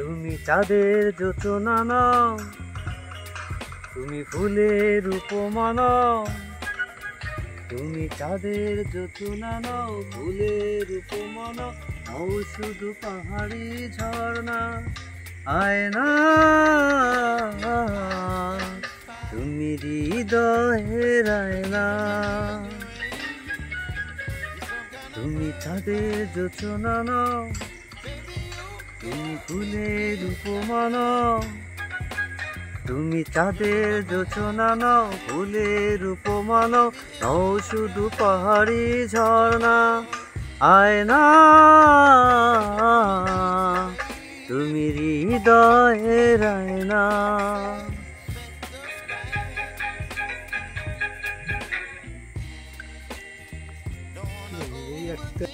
তুমি চাঁদের যোচনা নাও, তুমি ফুলের উপমা নাও। তুমি চাঁদের যোচনা নাও, ফুলের উপমা নাও, নাও শুধু পাহাড়ি ঝর্ণা। আয়না তুমি হৃদয়ের আয়না। তুমি চাঁদের যোচনা নাও, তুমি ফুলের উপমা নাও। তুমি চাঁদের যোচনা নাও, ফুলের উপমা নাও, নাও শুধু পাহাড়ি ঝর্ণা। আয়না তুমি হৃদয়ের আয়না। এই একটা